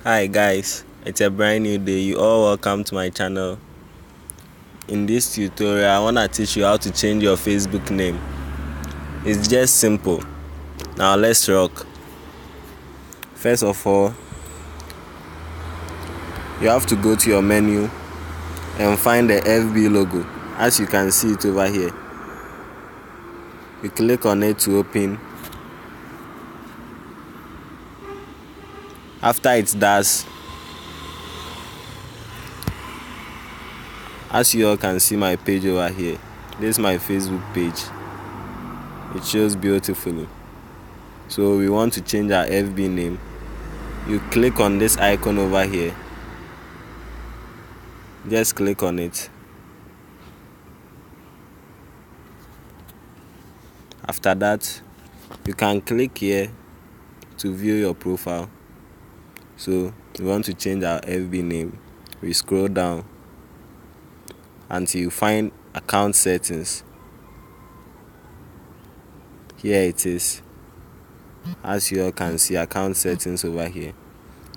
Hi guys, it's a brand new day. You all welcome to my channel. In this tutorial, I want to teach you how to change your Facebook name. It's just simple. Now let's rock. First of all, you have to go to your menu and find the FB logo. As you can see it over here. You click on it to open. After it does, as you all can see my page over here, this is my Facebook page. It shows beautifully. So we want to change our FB name. You click on this icon over here. Just click on it. After that, you can click here to view your profile. So we want to change our FB name. We scroll down until you find account settings. Here it is. As you all can see, account settings over here.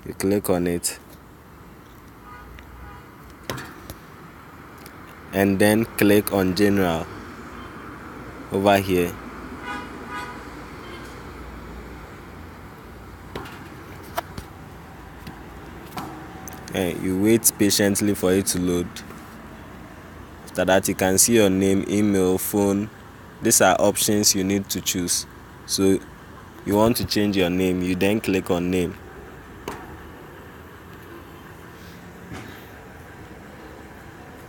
You click on it and then click on general over here. And you wait patiently for it to load. After that, you can see your name, email, phone. These are options you need to choose. So you want to change your name, you then click on name.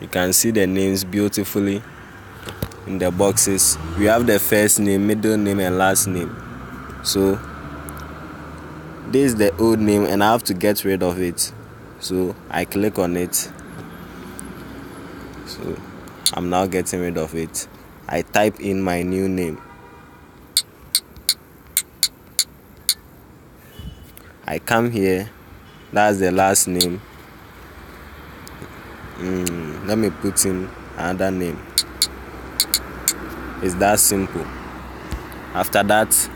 You can see the names beautifully in the boxes. We have the first name, middle name, and last name. So this is the old name and I have to get rid of it. So I click on it. So I'm now getting rid of it. I type in my new name. I come here. That's the last name. Let me put in another name. It's that simple. After that,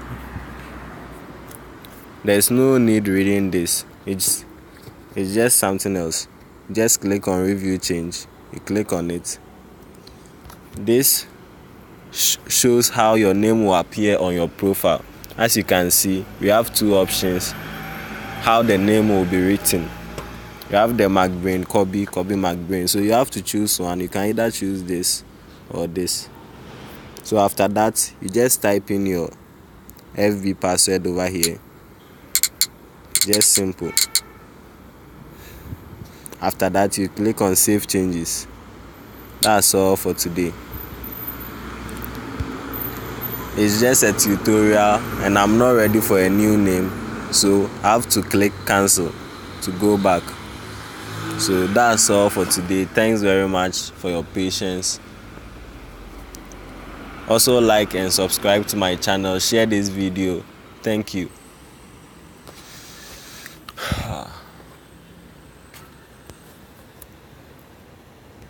there's no need reading this. It's just something else. Just click on review change. You click on it. This shows how your name will appear on your profile. As you can see, we have two options how the name will be written. You have the McBrain, Kobe McBrain. So you have to choose one. You can either choose this or this. So after that, you just type in your FB password over here. Just simple. After that, you click on save changes. That's all for today. It's just a tutorial and I'm not ready for a new name, so I have to click cancel to go back. So that's all for today. Thanks very much for your patience. Also like and subscribe to my channel. Share this video. Thank you.